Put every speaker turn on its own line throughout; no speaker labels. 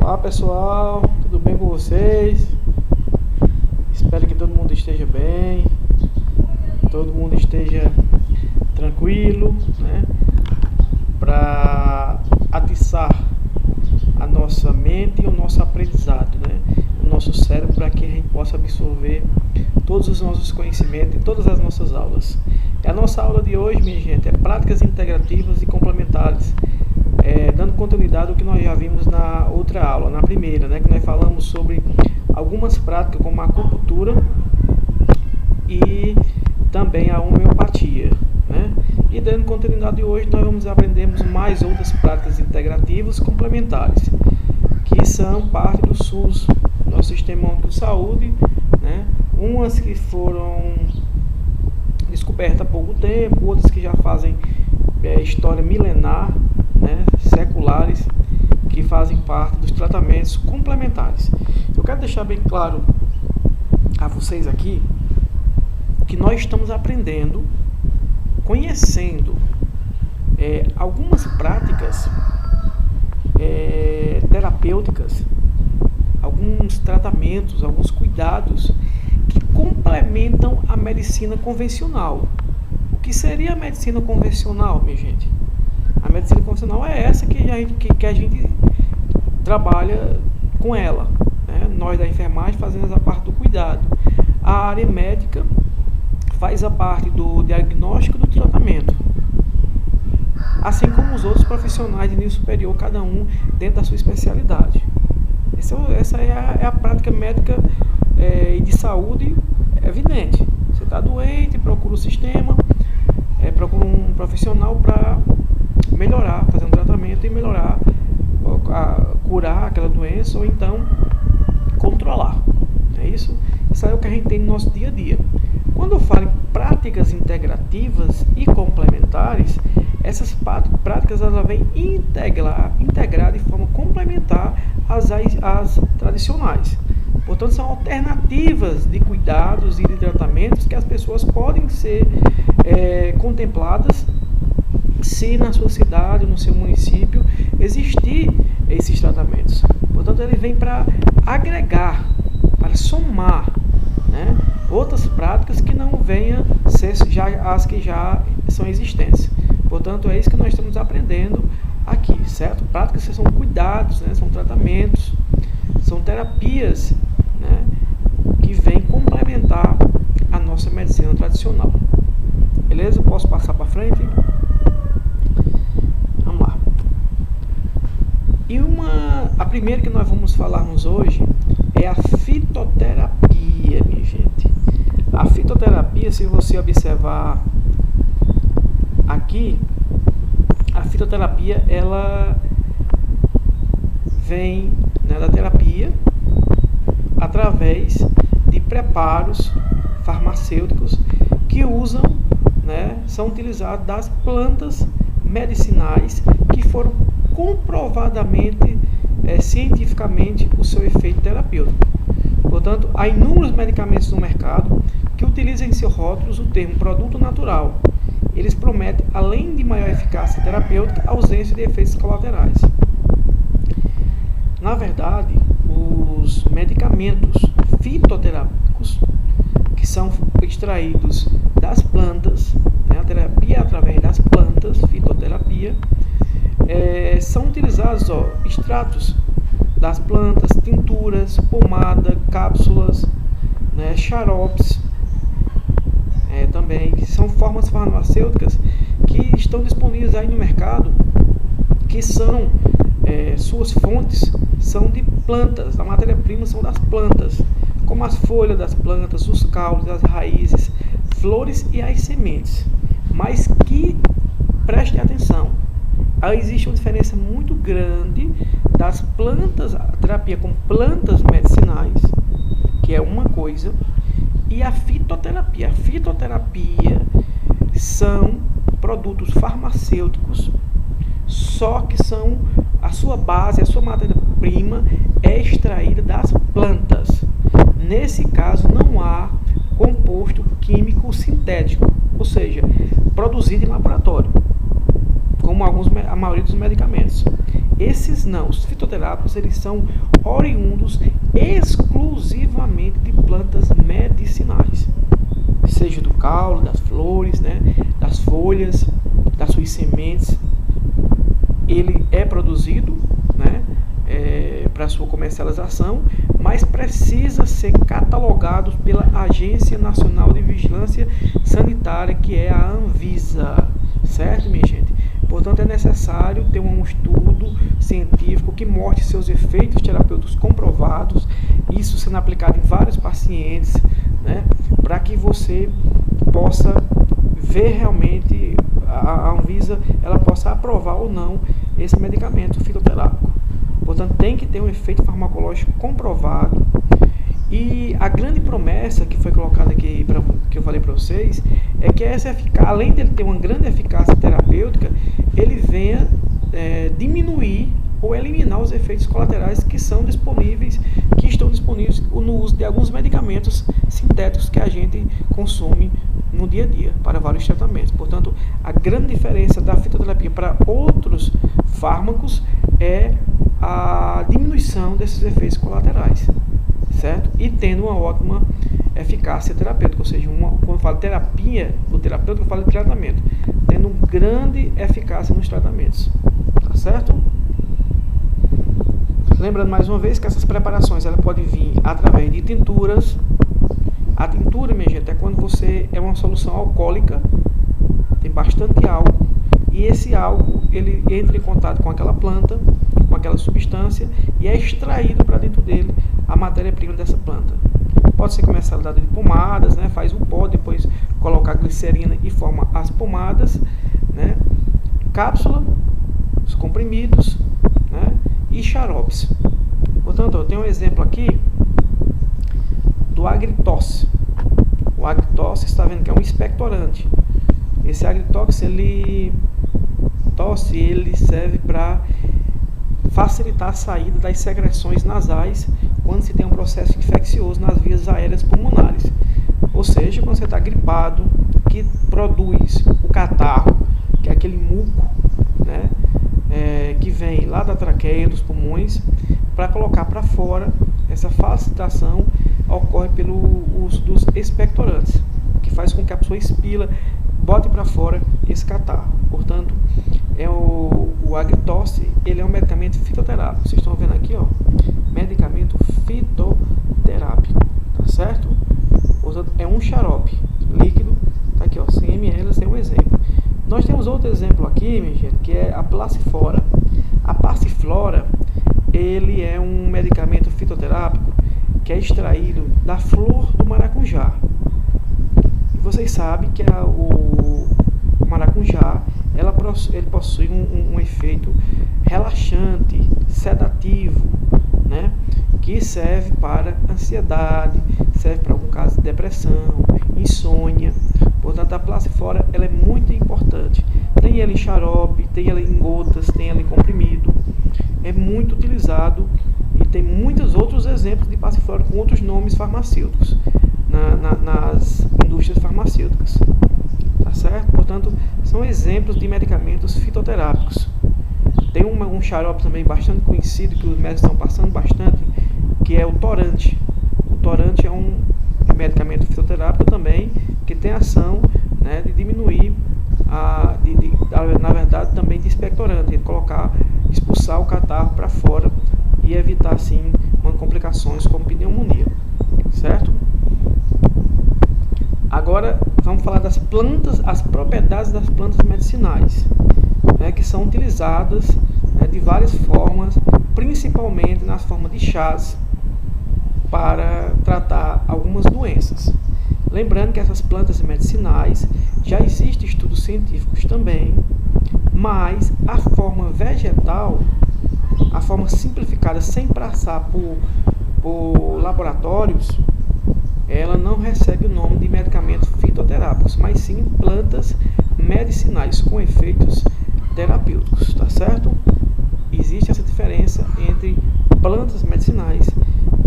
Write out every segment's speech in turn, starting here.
Olá pessoal, tudo bem com vocês? Espero que todo mundo esteja bem, todo mundo esteja tranquilo, né? Para atiçar a nossa mente e o nosso aprendizado, né? O nosso cérebro, para que a gente possa absorver todos os nossos conhecimentos em todas as nossas aulas. E a nossa aula de hoje, minha gente, é práticas integrativas e complementares, dando continuidade ao que nós já vimos na outra aula, na primeira, né, que nós falamos sobre algumas práticas como a acupuntura e também a homeopatia, né? E dando continuidade hoje, nós vamos aprendermos mais outras práticas integrativas complementares, que são parte do SUS, nosso Sistema Único de Saúde, né? Umas que foram descobertas há pouco tempo, outras que já fazem história milenar, né, seculares, que fazem parte dos tratamentos complementares. Eu quero deixar bem claro a vocês aqui que nós estamos aprendendo, conhecendo algumas práticas terapêuticas, alguns tratamentos, alguns cuidados que complementam a medicina convencional. O que seria a medicina convencional, minha gente? A medicina convencional é essa que a gente trabalha com ela, né? Nós da enfermagem fazemos a parte do cuidado. A área médica faz a parte do diagnóstico e do tratamento, assim como os outros profissionais de nível superior, cada um dentro da sua especialidade. Essa é a prática médica e de saúde evidente. Você está doente, procura o sistema, procura um profissional para melhorar, fazer um tratamento e melhorar, curar aquela doença ou então controlar. É isso? Isso é o que a gente tem no nosso dia a dia. Quando eu falo em práticas integrativas e complementares, essas práticas elas vêm integrar de forma complementar às tradicionais. Portanto, são alternativas de cuidados e de tratamentos que as pessoas podem ser contempladas se na sua cidade, no seu município, existir esses tratamentos. Portanto, ele vem para agregar, para somar, né, outras práticas que não venham ser as que já são existentes. Portanto, é isso que nós estamos aprendendo aqui, certo? Práticas que são cuidados, né, são tratamentos, são terapias, né, que vêm complementar a nossa medicina tradicional. Beleza? Posso passar para frente? Vamos lá. E a primeira que nós vamos falarmos hoje é a fitoterapia, minha gente. A fitoterapia, se você observar aqui, a fitoterapia ela vem, né, da terapia através de preparos farmacêuticos que usam, né, são utilizados das plantas medicinais que foram comprovadamente, cientificamente, o seu efeito terapêutico. Portanto, há inúmeros medicamentos no mercado que utilizam em seus rótulos o termo produto natural. Eles prometem, além de maior eficácia terapêutica, a ausência de efeitos colaterais. Na verdade, os medicamentos fitoterápicos, que são extraídos das plantas, né, a terapia através das plantas, fitoterapia, são utilizados extratos das plantas, tinturas, pomada, cápsulas, né, xaropes, também, que são formas farmacêuticas que estão disponíveis aí no mercado, que são, suas fontes são de plantas, a matéria-prima são das plantas, como as folhas das plantas, os caules, as raízes, flores e as sementes. Mas que preste atenção, existe uma diferença muito grande das plantas, a terapia com plantas medicinais, que é uma coisa, e a fitoterapia. A fitoterapia são produtos farmacêuticos, só que são a sua base, a sua matéria-prima é extraída das plantas. Nesse caso, não há composto químico sintético, ou seja, produzido em laboratório, como a maioria dos medicamentos. Esses não, os fitoterápicos, eles são oriundos exclusivamente de plantas medicinais, seja do caule, das flores, né, das folhas, das suas sementes. Ele é produzido, né, para sua comercialização, mas precisa ser catalogado pela Agência Nacional de Vigilância Sanitária, que é a Anvisa, certo, minha gente? Portanto, é necessário ter um estudo científico que mostre seus efeitos terapêuticos comprovados, isso sendo aplicado em vários pacientes, né, para que você possa ver realmente, a Anvisa ela possa aprovar ou não esse medicamento fitoterápico. Portanto, tem que ter um efeito farmacológico comprovado. E a grande promessa que foi colocada aqui, que eu falei para vocês, é que além dele ter uma grande eficácia terapêutica, ele venha diminuir ou eliminar os efeitos colaterais que estão disponíveis no uso de alguns medicamentos sintéticos que a gente consome no dia a dia para vários tratamentos. Portanto, a grande diferença da fitoterapia para outros fármacos é a diminuição desses efeitos colaterais, certo? E tendo uma ótima eficácia terapêutica, ou seja, quando eu falo terapia, do terapêutico eu falo de tratamento, tendo grande eficácia nos tratamentos, tá certo? Lembrando mais uma vez que essas preparações ela pode vir através de tinturas. A tintura, minha gente, é quando você é uma solução alcoólica, tem bastante álcool, e esse álcool ele entra em contato com aquela planta, com aquela substância, e é extraído para dentro dele a matéria-prima dessa planta. Pode ser comercializado de pomadas, né? Faz o pó, depois coloca a glicerina e forma as pomadas, né? Cápsula, os comprimidos, né? E xaropes. Portanto, eu tenho um exemplo aqui do Agritox. O Agritox, está vendo que é um expectorante. Esse Agritox, ele serve para facilitar a saída das secreções nasais quando se tem um processo infeccioso nas vias aéreas pulmonares. Ou seja, quando você está gripado, que produz o catarro, que é aquele muco, né, que vem lá da traqueia, dos pulmões, para colocar para fora. Essa facilitação ocorre pelo uso dos expectorantes, que faz com que a pessoa expila, bote para fora esse catarro. Portanto, o Agritox, ele é um medicamento fitoterápico. Vocês estão vendo aqui, ó, medicamento fitoterápico, tá certo? Portanto, é um xarope líquido, tá aqui, ó, 100 ml, é um exemplo. Nós temos outro exemplo aqui, minha gente, que é a Passiflora. A Passiflora, ele é um medicamento fitoterápico que é extraído da flor do maracujá. E vocês sabem que o maracujá, ele possui um efeito relaxante, sedativo, né? Que serve para ansiedade, serve para algum caso de depressão, insônia. Portanto, a Passiflora ela é muito importante. Tem ela em xarope, tem ela em gotas, tem ela em comprimido. É muito utilizado e tem muitos outros exemplos de Passiflora com outros nomes farmacêuticos nas indústrias farmacêuticas, tá certo? Portanto, são exemplos de medicamentos fitoterápicos. Tem um xarope também bastante conhecido que os médicos estão passando bastante, que é o Torante. O Torante é um medicamento fitoterápico também que tem ação, né, de diminuir na verdade também de expectorante, de expulsar o catarro para fora e evitar assim complicações como pneumonia, certo? Agora vamos falar das plantas, as propriedades das plantas medicinais, né, que são utilizadas, né, de várias formas, principalmente nas formas de chás para tratar algumas doenças. Lembrando que essas plantas medicinais já existem estudos científicos também, mas a forma vegetal, a forma simplificada sem passar por laboratórios, ela não recebe o nome de medicamentos fitoterápicos, mas sim plantas medicinais com efeitos terapêuticos, tá certo? Existe essa diferença entre plantas medicinais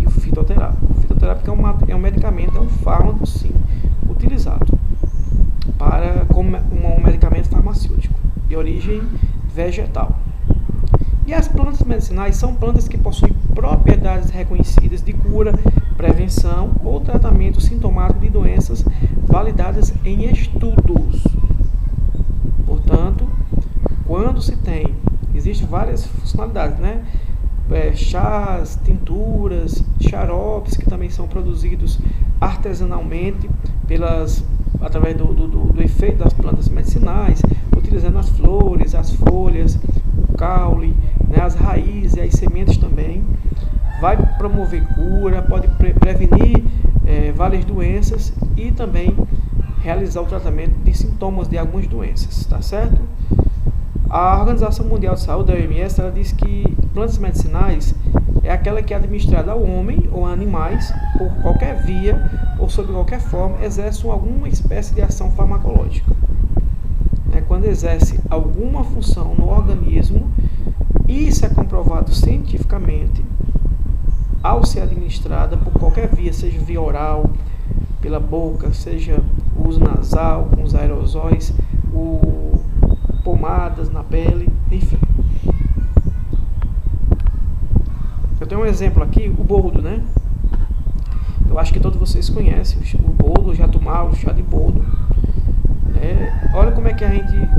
e o fitoterápico. O fitoterápico é um medicamento, é um fármaco, sim, utilizado como um medicamento farmacêutico de origem vegetal. E as plantas medicinais são plantas que possuem propriedades reconhecidas de cura, prevenção ou tratamento sintomático de doenças validadas em estudos. Portanto, quando se tem, existem várias funcionalidades, né? Chás, tinturas, xaropes que também são produzidos artesanalmente através do efeito das plantas medicinais, utilizando as flores, as folhas, o caule, né, as raízes e as sementes também. Vai promover cura, pode prevenir várias doenças e também realizar o tratamento de sintomas de algumas doenças, tá certo? A Organização Mundial de Saúde, a OMS, ela diz que plantas medicinais é aquela que é administrada ao homem ou a animais por qualquer via ou sob qualquer forma exerce alguma espécie de ação farmacológica. Quando exerce alguma função no organismo, isso é comprovado cientificamente ao ser administrada por qualquer via, seja via oral, pela boca, seja uso nasal, com os aerosóis, pomadas na pele, enfim. Eu tenho um exemplo aqui, o boldo, né? Eu acho que todos vocês conhecem o boldo, já tomaram o chá de boldo. Olha como é que a gente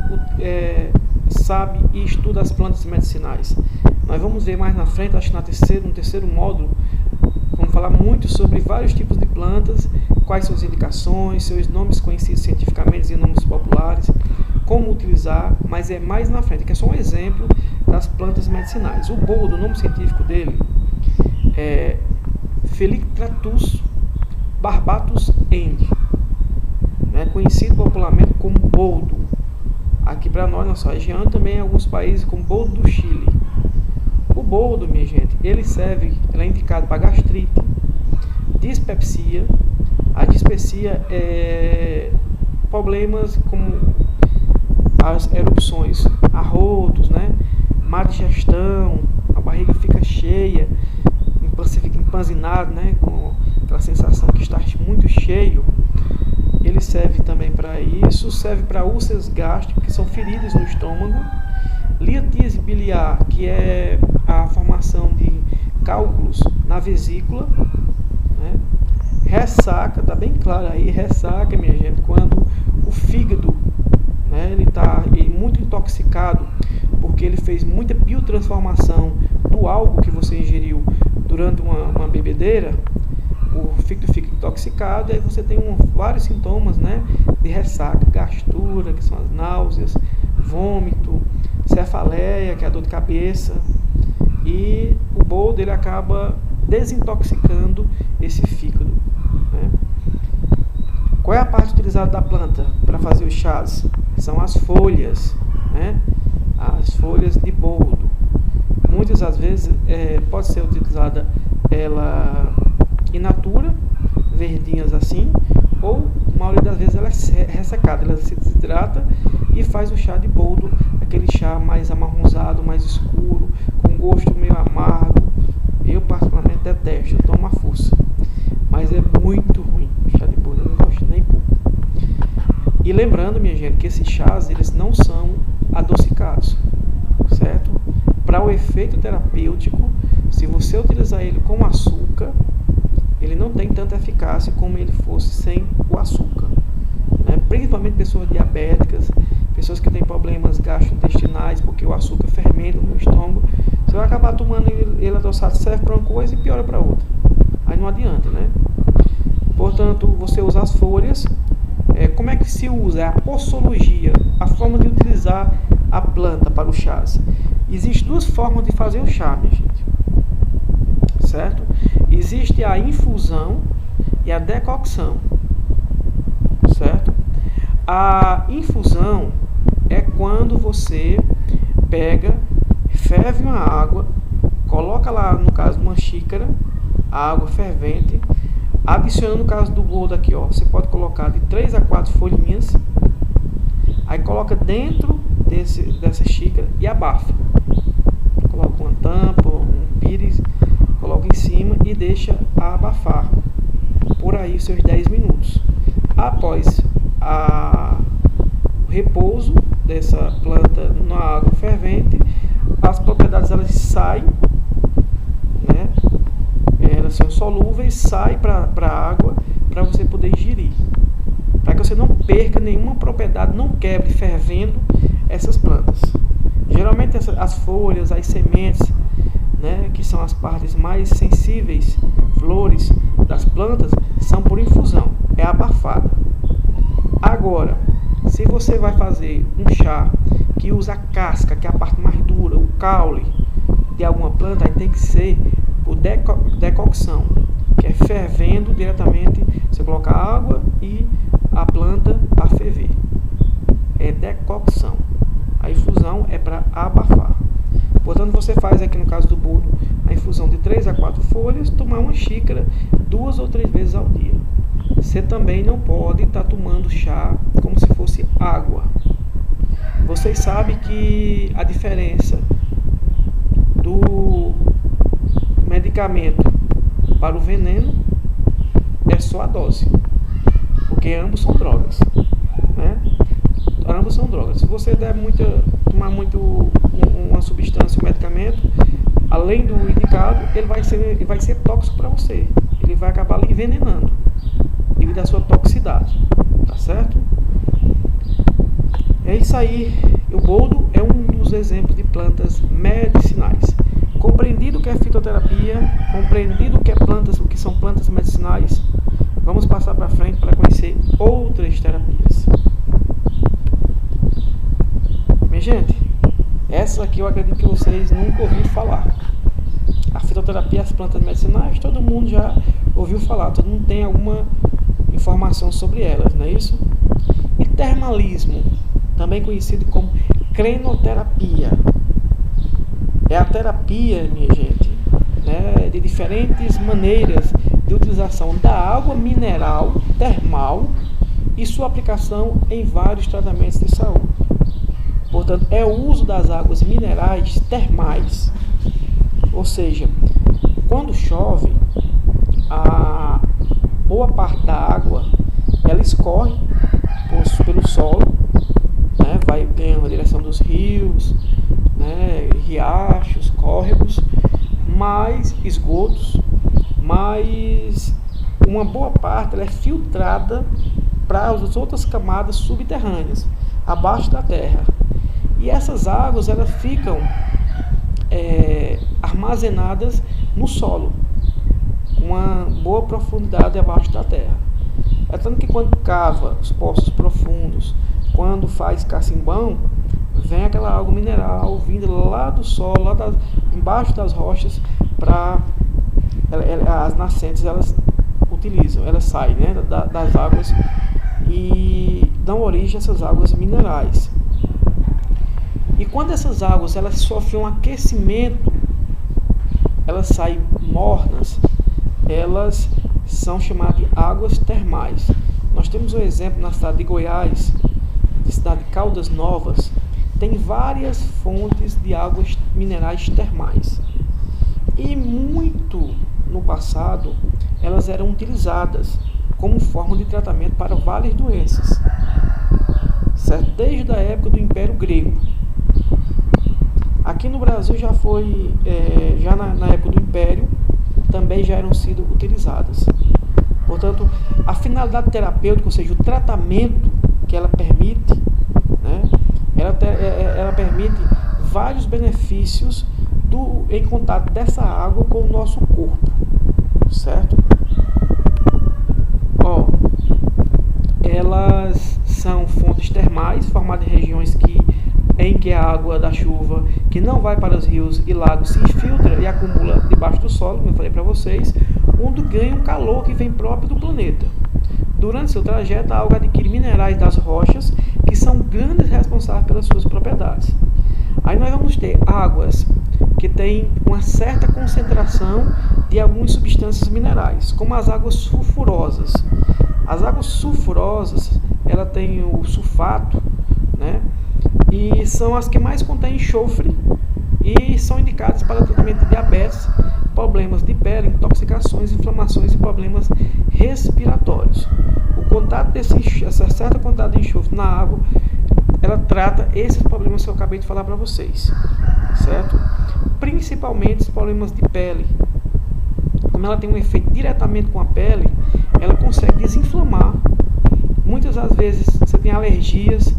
sabe e estuda as plantas medicinais. Nós vamos ver mais na frente, acho que no terceiro módulo, vamos falar muito sobre vários tipos de plantas, quais suas indicações, seus nomes conhecidos cientificamente e nomes populares, como utilizar, mas é mais na frente, que é só um exemplo das plantas medicinais. O boldo, o nome científico dele é Phyllocratus barbatus End, conhecido popularmente como boldo. Aqui para nós, nossa região, também em alguns países como boldo do Chile. O boldo, minha gente, ele é indicado para gastrite, dispepsia. A dispepsia é problemas como as erupções, arrotos, má digestão, a barriga fica cheia, você fica empanzinado, com aquela sensação que está muito cheio. Ele serve também para isso, serve para úlceras gástricas, que são feridas no estômago, litíase biliar, que é a formação de cálculos na vesícula, ressaca, tá bem claro aí, ressaca, minha gente, quando o fígado, ele está muito intoxicado, porque ele fez muita biotransformação do algo que você ingeriu durante uma bebedeira, o fígado fica intoxicado, e aí você tem vários sintomas, de ressaca, gastura, que são as náuseas, vômito, cefaleia, que é a dor de cabeça, e o boldo ele acaba desintoxicando esse fígado. Qual é a parte utilizada da planta para fazer os chás? São as folhas, as folhas de boldo. Muitas das vezes pode ser utilizada ela in natura, verdinhas assim, ou a maioria das vezes ela é ressecada, ela se desidrata e faz o chá de boldo, aquele chá mais amarronzado, mais escuro, com gosto meio amargo. Eu particularmente detesto, eu tomo a força, mas é muito ruim o chá de boldo, eu não gosto nem pouco. E lembrando, minha gente, que esses chás eles não são adocicados, certo? Para o efeito terapêutico, se você utilizar ele com açúcar, ele não tem tanta eficácia como ele fosse sem o açúcar, principalmente pessoas diabéticas, pessoas que têm problemas gastrointestinais, porque o açúcar fermenta no estômago. Você vai acabar tomando ele adoçado, serve para uma coisa e piora para outra, aí não adianta, Portanto, você usa as folhas. Como é que se usa? É a posologia, a forma de utilizar a planta para o chás. Existem duas formas de fazer o chá, minha gente, certo? Existe a infusão e a decocção, certo? A infusão é quando você pega, ferve uma água, coloca lá, no caso, uma xícara, a água fervente, adiciona, no caso do boldo aqui, você pode colocar de 3 a 4 folhinhas, aí coloca dentro dessa xícara e abafa. Coloca uma tampa, um pires, coloca em cima e deixa abafar por aí seus 10 minutos. Após o repouso dessa planta na água fervente, as propriedades elas saem, né? Elas são solúveis, saem para a água para você poder ingerir. Para que você não perca nenhuma propriedade, não quebre fervendo essas plantas. Geralmente as folhas, as sementes, né, que são as partes mais sensíveis, flores das plantas, são por infusão, é abafada. Agora, se você vai fazer um chá que usa a casca, que é a parte mais dura, o caule de alguma planta, aí tem que ser por decocção, que é fervendo diretamente, você coloca água e a planta a ferver. É decocção. A infusão é para abafar. Portanto, você faz aqui no caso do boldo a infusão de 3 a 4 folhas, tomar uma xícara 2 ou 3 vezes ao dia. Você também não pode estar tomando chá como se fosse água. Vocês sabem que a diferença do medicamento para o veneno é só a dose, porque ambos são drogas, né? Ambos são drogas. Se você der tomar muito uma substância, um medicamento, além do indicado, ele vai ser tóxico para você. Ele vai acabar lhe envenenando devido à sua toxicidade, tá certo? É isso aí. O boldo é um dos exemplos de plantas medicinais. Compreendido o que é fitoterapia, compreendido o que são plantas medicinais, vamos passar para frente para conhecer outras terapias. Minha gente, essa aqui eu acredito que vocês nunca ouviram falar. A fitoterapia, as plantas medicinais, todo mundo já ouviu falar, todo mundo tem alguma informação sobre elas, não é isso? E termalismo, também conhecido como crenoterapia. É a terapia, minha gente, né, de diferentes maneiras de utilização da água mineral termal e sua aplicação em vários tratamentos de saúde. Portanto, é o uso das águas minerais termais. Ou seja, quando chove, a boa parte da água ela escorre pelo solo, né, vai ganhando a direção dos rios, né, riachos, córregos, mais esgotos, mas uma boa parte ela é filtrada para as outras camadas subterrâneas, abaixo da terra. E essas águas elas ficam armazenadas no solo, com uma boa profundidade abaixo da terra. É tanto que quando cava os poços profundos, quando faz cacimbão, vem aquela água mineral vindo lá do solo, embaixo das rochas, para as nascentes elas utilizam, elas saem, né, das águas e dão origem a essas águas minerais. E quando essas águas elas sofrem um aquecimento, elas saem mornas, elas são chamadas de águas termais. Nós temos um exemplo na cidade de Goiás, de cidade de Caldas Novas, tem várias fontes de águas minerais termais. E muito no passado, elas eram utilizadas como forma de tratamento para várias doenças, certo? Desde a época do Império Grego. Aqui no Brasil já foi, já na época do Império, também já eram sido utilizadas. Portanto, a finalidade terapêutica, ou seja, o tratamento que ela permite, né, ela permite vários benefícios em contato dessa água com o nosso corpo, certo? Elas são fontes termais formadas em regiões em que a água da chuva, que não vai para os rios e lagos, se infiltra e acumula debaixo do solo, como eu falei para vocês, onde ganha um calor que vem próprio do planeta. Durante seu trajeto, a água adquire minerais das rochas, que são grandes responsáveis pelas suas propriedades. Aí nós vamos ter águas que têm uma certa concentração de algumas substâncias minerais, como as águas sulfurosas. As águas sulfurosas, ela tem o sulfato, né? E são as que mais contêm enxofre e são indicadas para tratamento de diabetes, problemas de pele, intoxicações, inflamações e problemas respiratórios. O contato essa certa quantidade de enxofre na água, ela trata esses problemas que eu acabei de falar para vocês, certo? Principalmente os problemas de pele. Como ela tem um efeito diretamente com a pele, ela consegue desinflamar. Muitas das vezes você tem alergias,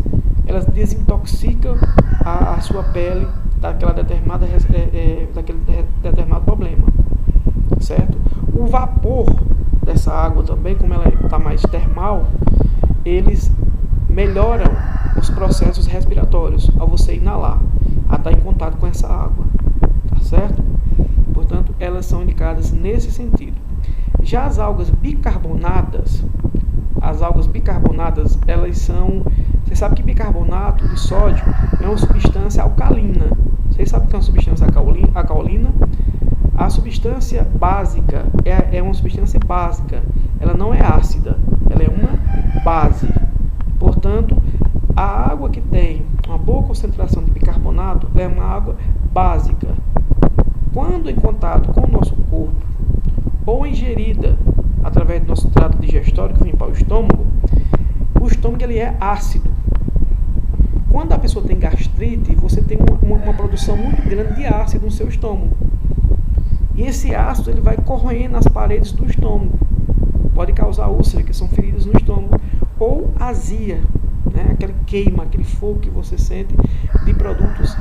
elas desintoxicam a sua pele daquele determinado problema, certo? O vapor dessa água também, como ela está mais termal, eles melhoram os processos respiratórios ao você inalar, a estar em contato com essa água, tá certo? Portanto, elas são indicadas nesse sentido. Já as algas bicarbonadas, elas são... Você sabe que bicarbonato de sódio é uma substância alcalina. Vocês sabem que é uma substância alcalina? A substância básica é uma substância básica. Ela não é ácida, ela é uma base. Portanto, a água que tem uma boa concentração de bicarbonato é uma água básica. Quando em contato com o nosso corpo ou ingerida através do nosso trato digestório que vem para o estômago ele é ácido. Quando a pessoa tem gastrite, você tem uma produção muito grande de ácido no seu estômago. E esse ácido ele vai corroendo as paredes do estômago. Pode causar úlcera, que são feridas no estômago, ou azia, né? Aquele queima, aquele fogo que você sente de produtos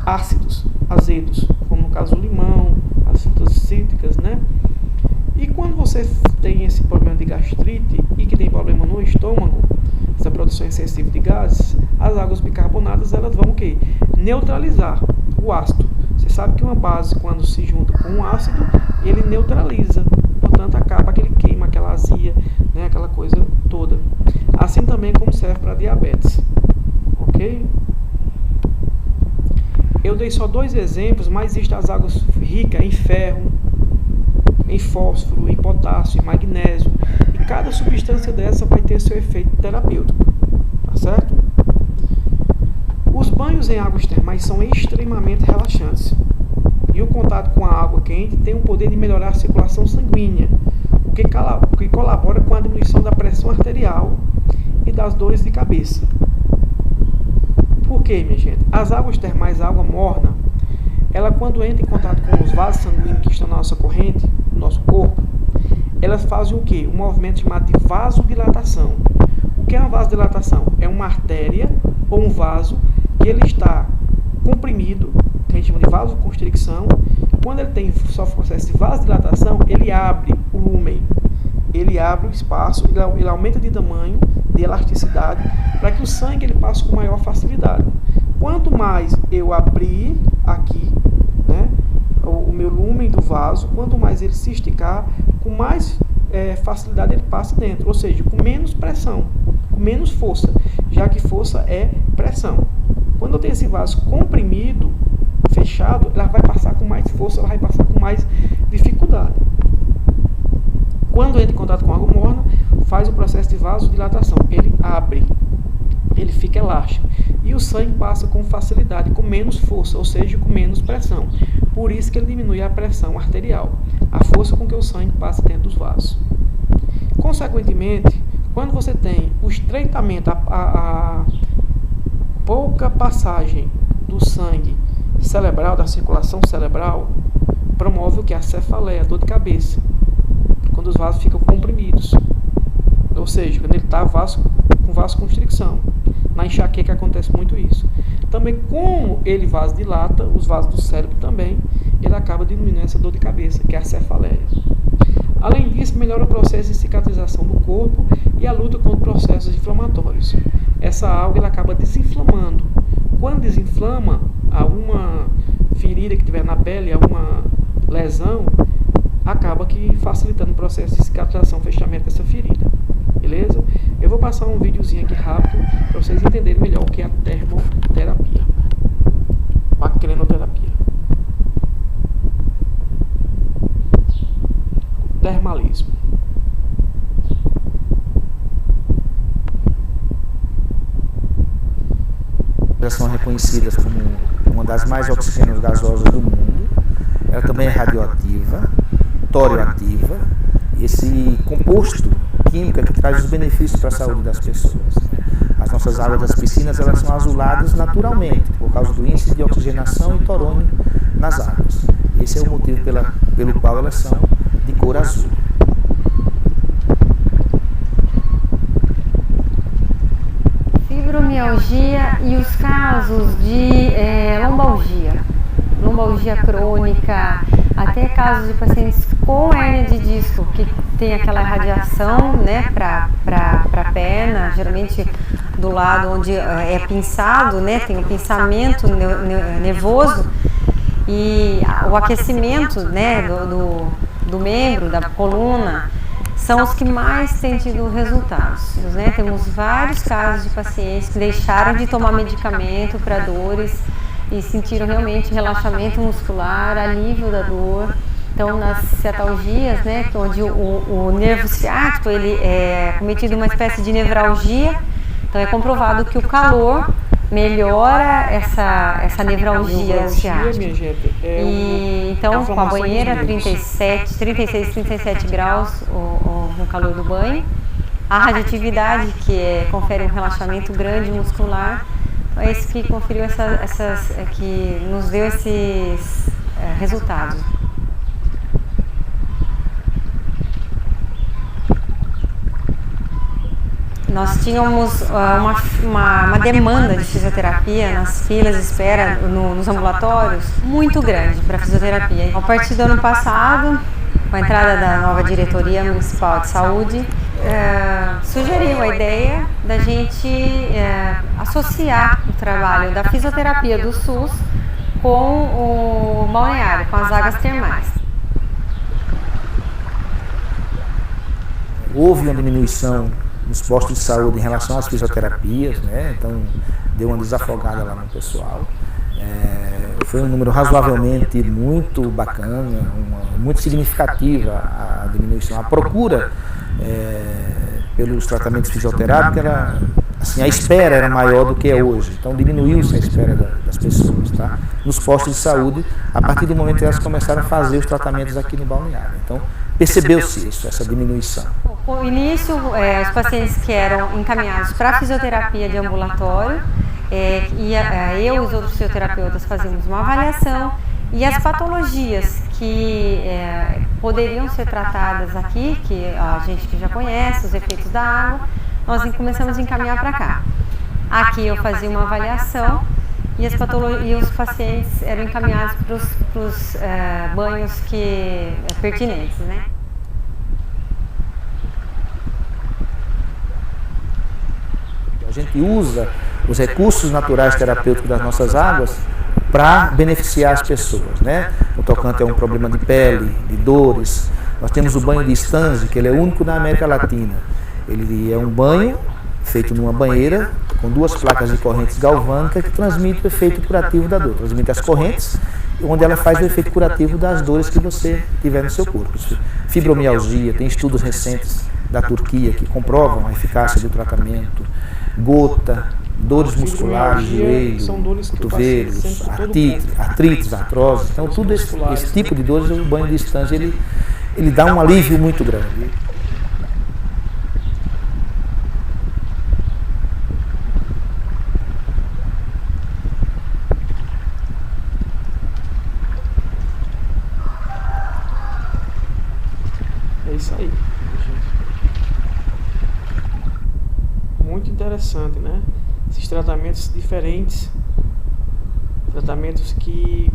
ácidos, azedos, como no caso o limão, as frutas cítricas, né? E quando você tem esse problema de gastrite e que tem problema no estômago, essa produção excessiva de gases, as águas bicarbonadas elas vão o quê? Neutralizar o ácido. Você sabe que uma base, quando se junta com um ácido, ele neutraliza. Portanto, acaba aquele queima, aquela azia, né? Aquela coisa toda. Assim também como serve para diabetes. Ok? Eu dei só 2 exemplos, mas existem as águas ricas em ferro, em fósforo, em potássio, em magnésio. E cada substância dessa vai ter seu efeito terapêutico. Tá certo? Os banhos em águas termais são extremamente relaxantes. E o contato com a água quente tem o poder de melhorar a circulação sanguínea, o que colabora com a diminuição da pressão arterial e das dores de cabeça. Por quê, minha gente? As águas termais, a água morna, ela quando entra em contato com os vasos sanguíneos que estão na nossa corrente, no nosso corpo, elas fazem o quê? Um movimento chamado de vasodilatação. O que é uma vasodilatação? É uma artéria ou um vaso que ele está comprimido, que a gente chama de vasoconstricção. Quando ele sofre o processo de vasodilatação, ele abre o lúmen, ele abre o espaço, ele aumenta de tamanho, de elasticidade, para que o sangue ele passe com maior facilidade. Quanto mais eu abrir aqui, né, o meu lúmen do vaso, quanto mais ele se esticar, com mais facilidade ele passa dentro, ou seja, com menos pressão, com menos força, já que força é pressão. Quando eu tenho esse vaso comprimido, fechado, ela vai passar com mais força, ela vai passar com mais dificuldade. Quando entra em contato com água morna, faz o processo de vasodilatação, ele abre, ele fica elástico e o sangue passa com facilidade, com menos força, ou seja, com menos pressão. Por isso que ele diminui a pressão arterial, a força com que o sangue passa dentro dos vasos. Consequentemente, quando você tem o estreitamento, a pouca passagem do sangue cerebral, da circulação cerebral, promove o que? A cefaleia, a dor de cabeça, quando os vasos ficam comprimidos, ou seja, quando ele está com vasoconstricção. Na enxaqueca acontece muito isso. Também, como ele vasodilata, os vasos do cérebro também, ele acaba diminuindo essa dor de cabeça, que é a cefaleia. Além disso, melhora o processo de cicatrização do corpo e a luta contra processos inflamatórios. Essa alga ela acaba desinflamando. Quando desinflama, alguma ferida que tiver na pele, alguma lesão, acaba que facilitando o processo de cicatrização, fechamento dessa ferida. Beleza? Eu vou passar um videozinho aqui rápido para vocês entenderem melhor o que é a termoterapia, a crenoterapia. Termalismo.
Elas são reconhecidas como uma das mais oxigênios gasosas do mundo. Ela também é radioativa, torioativa. Esse composto químico é que traz os benefícios para a saúde das pessoas. As nossas águas das piscinas, elas são azuladas naturalmente, por causa do índice de oxigenação e torônio nas águas. Esse é o motivo pelo qual elas são de cor azul.
Fibromialgia e os casos de lombalgia crônica, até casos de pacientes com hérnia de disco, que tem aquela radiação, né, para a perna, geralmente do lado onde é pinçado, né, tem o pinçamento nervoso, e o aquecimento, né, do membro, da coluna, são os que mais têm tido resultados, né? Temos vários casos de pacientes que deixaram de tomar medicamento para dores e sentiram realmente relaxamento muscular, alívio da dor. Então, nas cetalgias, né, onde o nervo ciático ele é cometido uma espécie de nevralgia, então é comprovado que o calor melhora essa nevralgia ciática.
Minha gente,
Então, com a banheira 36, 37 graus no calor do banho, a radioatividade que confere um relaxamento grande muscular, é esse que conferiu que nos deu esses resultados. Nós tínhamos uma demanda de fisioterapia nas filas de espera nos ambulatórios muito grande para fisioterapia. A partir do ano passado, com a entrada da nova diretoria municipal de saúde, sugeriu a ideia da gente associar o trabalho da fisioterapia do SUS com o balneário, com as águas termais.
Houve uma diminuição nos postos de saúde em relação às fisioterapias, né? Então deu uma desafogada lá no pessoal. Foi um número razoavelmente muito bacana, muito significativa a diminuição. A procura pelos tratamentos fisioterápicos era, assim, a espera era maior do que é hoje. Então diminuiu-se a espera das pessoas, tá? Nos postos de saúde, a partir do momento que elas começaram a fazer os tratamentos aqui no balneário. Então percebeu-se isso, essa diminuição.
No início, os pacientes que eram encaminhados para a fisioterapia de ambulatório, eu e os outros fisioterapeutas fazíamos uma avaliação e as patologias que poderiam ser tratadas aqui, que a gente que já conhece, os efeitos da água, nós começamos a encaminhar para cá. Aqui eu fazia uma avaliação e os pacientes eram encaminhados para os banhos pertinentes, né?
A gente usa os recursos naturais terapêuticos das nossas águas para beneficiar as pessoas, né? O tocante é um problema de pele, de dores. Nós temos o banho de Stanzi, que ele é único na América Latina. Ele é um banho feito numa banheira com 2 placas de correntes galvânicas que transmite o efeito curativo da dor. Transmite as correntes, onde ela faz o efeito curativo das dores que você tiver no seu corpo. Fibromialgia, tem estudos recentes da Turquia que comprovam a eficácia do tratamento. Gota, dores musculares, joelho, cotovelos, artrites, artrose. Então, tudo esse tipo de dores, o banho de Stanzi, ele dá um alívio muito grande.
É isso aí, gente. Muito interessante, né? Esses tratamentos diferentes, tratamentos que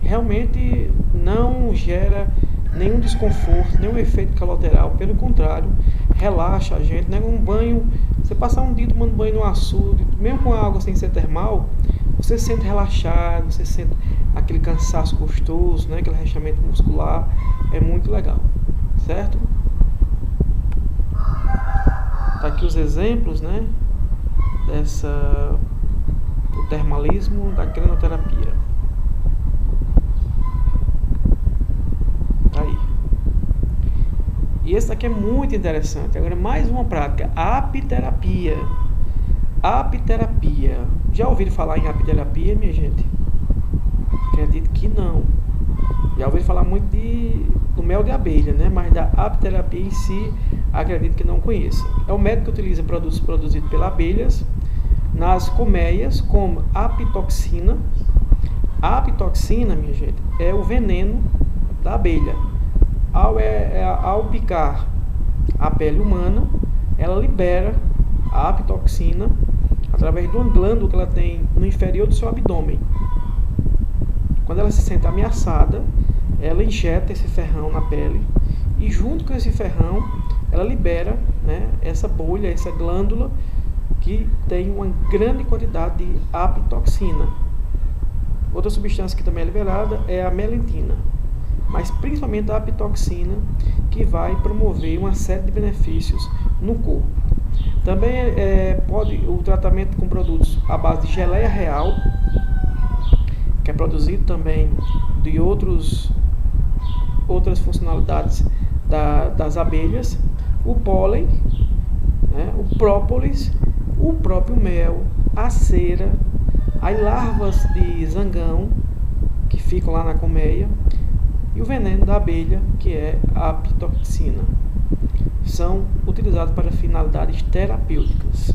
realmente não gera nenhum desconforto, nenhum efeito colateral, pelo contrário, relaxa a gente, né? Um banho, você passar um dia tomando banho no açude, mesmo com a água sem ser termal, você se sente relaxado, você sente aquele cansaço gostoso, né? Aquele relaxamento muscular, é muito legal, certo? Tá aqui os exemplos, né, do termalismo, da crenoterapia. Aí. E esse daqui é muito interessante. Agora mais uma prática, a apiterapia. Apiterapia. Já ouviram falar em apiterapia, minha gente? Acredito que não. Já ouvi falar muito do mel de abelha, né? Mas da apiterapia em si, acredito que não conheça. É um método que utiliza produtos produzidos pelas abelhas nas colmeias, como apitoxina. A apitoxina, minha gente, é o veneno da abelha. Ao picar a pele humana, ela libera a apitoxina através de uma glândula que ela tem no inferior do seu abdômen. Quando ela se sente ameaçada, ela injeta esse ferrão na pele e junto com esse ferrão ela libera, né, essa bolha, essa glândula que tem uma grande quantidade de apitoxina. Outra substância que também é liberada é a melentina, mas principalmente a apitoxina, que vai promover uma série de benefícios no corpo. Também pode o tratamento com produtos à base de geleia real, que é produzido também de outras funcionalidades das abelhas, o pólen, né, o própolis, o próprio mel, a cera, as larvas de zangão que ficam lá na colmeia e o veneno da abelha, que é a apitoxina. São utilizados para finalidades terapêuticas.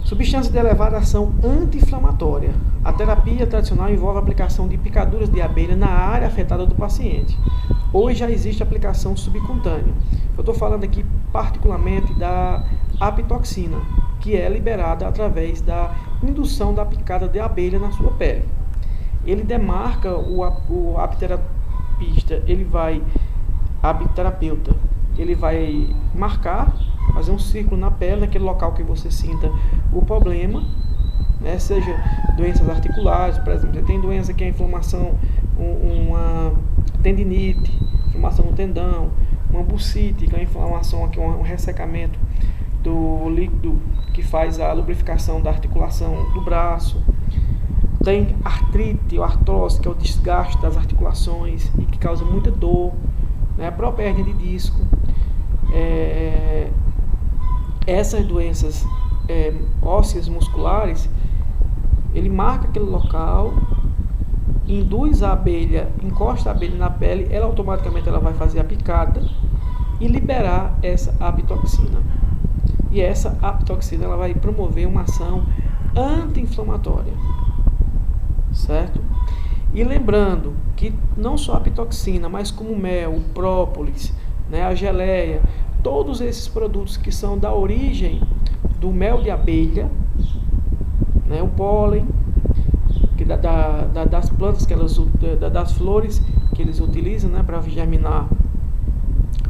Substância de elevada ação anti-inflamatória. A terapia tradicional envolve a aplicação de picaduras de abelha na área afetada do paciente. Hoje já existe aplicação subcutânea. Eu estou falando aqui particularmente da apitoxina, que é liberada através da indução da picada de abelha na sua pele. Ele demarca o apiterapista, apiterapeuta, ele vai marcar, fazer um círculo na pele, naquele local que você sinta o problema, né? Seja doenças articulares, por exemplo, tem doença que é inflamação, uma tendinite, inflamação no tendão, uma bursite, que é inflamação, que é um ressecamento do líquido que faz a lubrificação da articulação do braço. Tem artrite ou artrose, que é o desgaste das articulações e que causa muita dor, né? A própria hérnia de disco. Essas doenças ósseas musculares, ele marca aquele local, induz a abelha, encosta a abelha na pele, ela automaticamente vai fazer a picada e liberar essa apitoxina. E essa apitoxina ela vai promover uma ação anti-inflamatória, certo? E lembrando que não só a apitoxina, mas como o mel, o própolis, né, a geleia, todos esses produtos que são da origem do mel de abelha, né, o pólen, que das plantas, das flores que eles utilizam, né, para germinar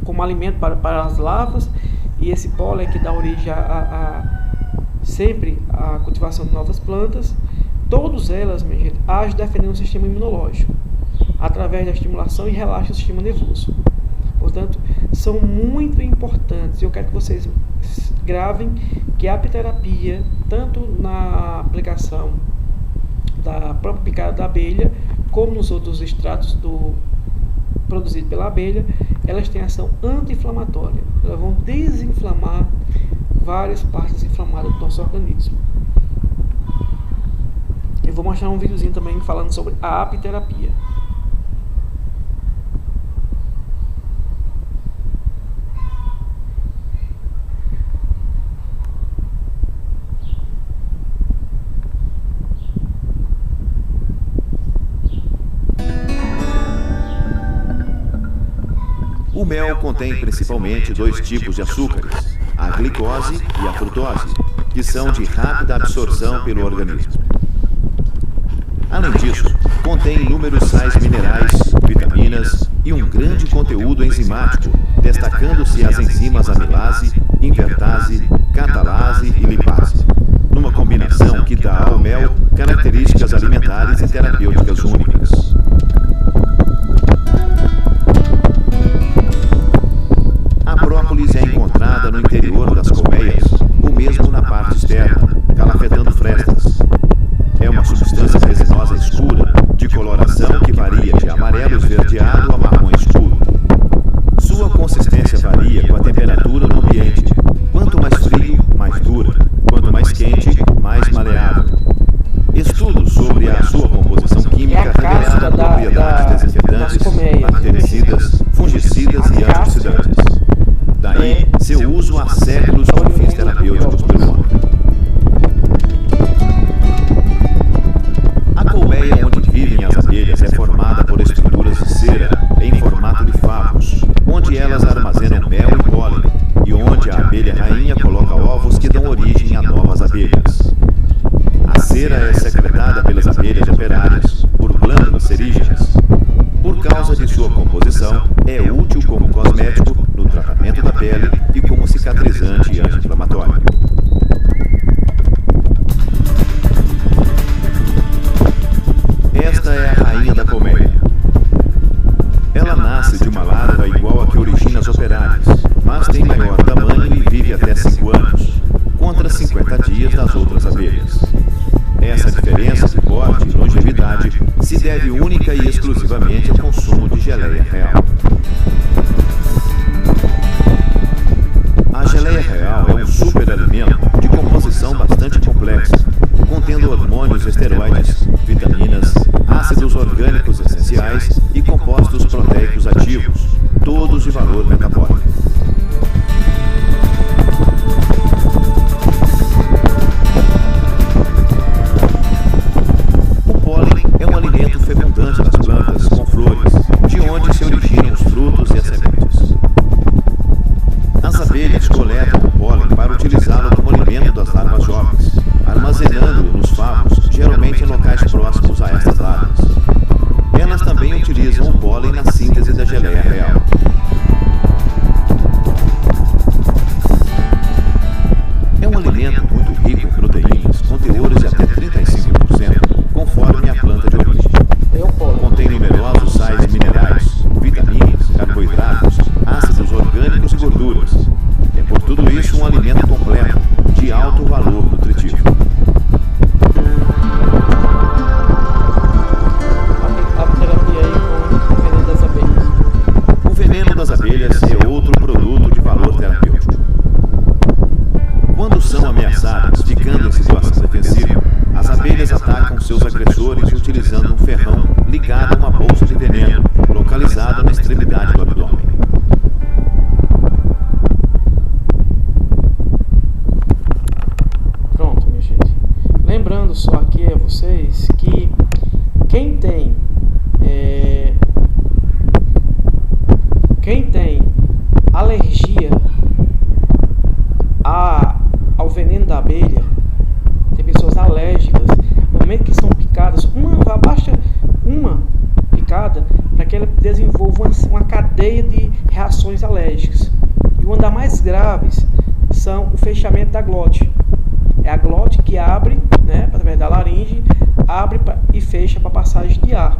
como alimento para as larvas, e esse pólen que dá origem sempre à cultivação de novas plantas, todas elas, minha gente, agem defendendo o sistema imunológico, através da estimulação e relaxa o sistema nervoso. Portanto, são muito importantes. Eu quero que vocês gravem que a apiterapia, tanto na aplicação da própria picada da abelha, como nos outros extratos produzidos pela abelha, elas têm ação anti-inflamatória. Elas vão desinflamar várias partes inflamadas do nosso organismo. Eu vou mostrar um videozinho também falando sobre a apiterapia.
O mel contém principalmente dois tipos de açúcares, a glicose e a frutose, que são de rápida absorção pelo organismo. Além disso, contém inúmeros sais minerais, vitaminas e um grande conteúdo enzimático, destacando-se as enzimas amilase, invertase, catalase e lipase, numa combinação que dá ao mel características alimentares e terapêuticas únicas. A própolis é encontrada no interior das colmeias, ou mesmo na parte externa, calafetando frestas. É uma substância resinosa escura, de coloração que varia de amarelo esverdeado a marrom escuro. Sua consistência varia com a temperatura no ambiente. Quanto mais frio, mais dura. Quanto mais quente, mais maleável. Estudos sobre a sua composição química revelaram propriedades inseticidas, fungicidas e antioxidantes. Daí, seu uso há séculos como fins terapêuticos pelo homem. A colmeia onde vivem as abelhas é formada por estruturas de cera em formato de favos, onde elas armazenam mel e pólen, e onde a abelha rainha coloca ovos que dão origem a novas abelhas. A cera é secretada pelas abelhas operárias, por glândulas serígenas. Por causa de sua composição, é útil como cosmético, no tratamento da pele e como cicatrizante e anti-inflamatório. Esta é a rainha da colmeia. Ela nasce de uma larva igual a que origina as operárias, mas tem maior tamanho e vive até 5 anos, contra 50 dias das outras abelhas. Essa diferença de porte e longevidade se deve única e exclusivamente ao consumo de geleia real. A geleia real é um superalimento de composição bastante complexa, contendo hormônios, esteroides, vitaminas, ácidos orgânicos essenciais e compostos proteicos ativos, todos de valor metabólico. O pólen é um alimento fecundante das plantas com flores, de onde se originam os frutos e as sementes. As abelhas coletam o pólen para utilizá-lo como alimento das larvas jovens, armazenando-o nos favos, geralmente em locais próximos a estas larvas. Elas também utilizam o pólen na síntese da geleia real. É um alimento muito rico em proteínas, com teores de até 35%, conforme a planta de origem. Contém numerosos sais minerais, vitaminas, carboidratos, ácidos orgânicos e gorduras. É por tudo isso um alimento completo, de alto valor nutritivo.
A terapia aí com o veneno das abelhas.
O veneno das abelhas é outro produto de valor terapêutico. Quando são ameaçadas, ficando em situação defensiva, as abelhas atacam seus agressores utilizando um ferrão ligado a uma bolsa de veneno, localizada na extremidade do abdômen.
Pronto, minha gente. Lembrando só aqui a vocês que quem tem alergia ao veneno da abelha, tem pessoas alérgicas, no momento que são picadas, basta uma picada para que ela desenvolva uma cadeia de reações alérgicas. E uma das mais graves são o fechamento da glote. É a glote que abre, né, através da laringe, abre e fecha para passagem de ar.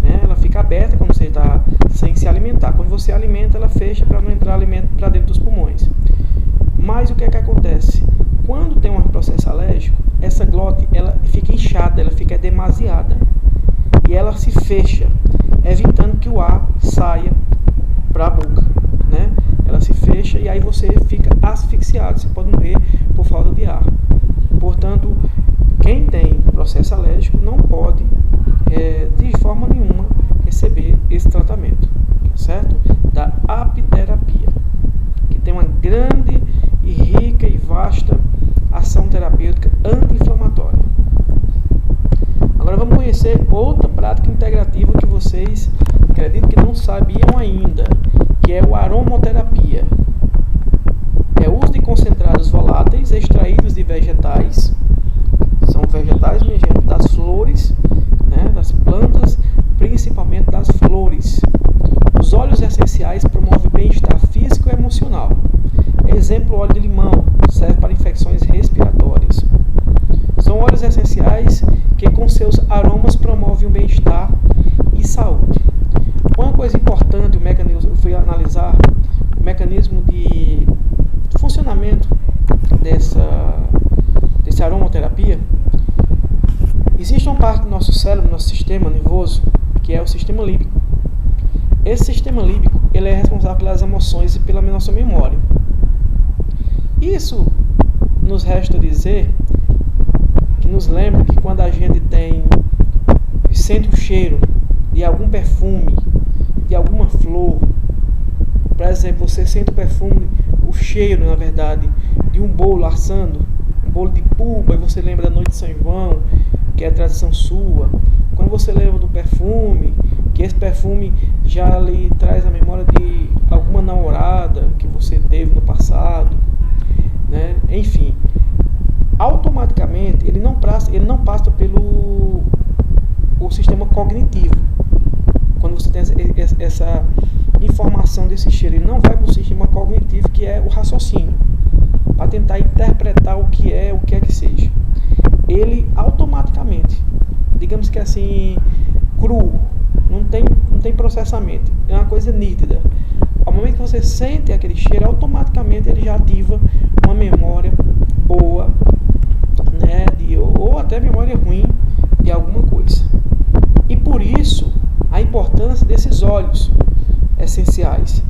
Né? Ela fica aberta quando você está sem se alimentar. Quando você alimenta, ela fecha para não entrar alimento para dentro dos pulmões. Mas o que é que acontece? Quando tem um processo alérgico, essa glote ela fica inchada, ela fica demasiada. E ela se fecha, evitando que o ar saia para a boca. Né? Ela se fecha e aí você fica asfixiado, você pode morrer por falta de ar. Portanto, quem tem processo alérgico não pode, de forma nenhuma, receber esse tratamento, tá certo? Da apiterapia, que tem uma grande e rica e vasta ação terapêutica anti-inflamatória. Agora vamos conhecer outra prática integrativa que vocês acredito que não sabiam ainda, que é o aromoterapia. É o uso de concentrados voláteis extraídos de vegetais. São vegetais, minha gente, das flores, né, das plantas, principalmente das flores. Os óleos essenciais promovem o bem-estar físico e emocional. Exemplo, o óleo de limão serve para infecções respiratórias. São óleos essenciais que com seus aromas promovem o bem-estar e saúde. Uma coisa importante, o mecanismo, eu fui analisar o mecanismo de funcionamento dessa aromaterapia. Existe uma parte do nosso cérebro, nosso sistema nervoso, que é o sistema límbico. Esse sistema límbico ele é responsável pelas emoções e pela nossa memória. Isso nos resta dizer, que nos lembra que quando a gente sente o cheiro de algum perfume, de alguma flor, por exemplo, você sente o cheiro, na verdade, de um bolo assando, um bolo de puba, e você lembra da noite de São João, que é a tradição sua. Quando você lembra do perfume, que esse perfume já lhe traz a memória de alguma namorada que você teve no passado, né? Enfim, automaticamente ele não passa pelo o sistema cognitivo. Quando você tem essa informação desse cheiro, ele não vai para o sistema cognitivo, que é o raciocínio, para tentar interpretar o que é que seja. Ele automaticamente, digamos que assim, cru, não tem processamento, é uma coisa nítida. Ao momento que você sente aquele cheiro, automaticamente ele já ativa uma memória boa, né, ou até memória ruim de alguma coisa. E por isso a importância desses óleos essenciais.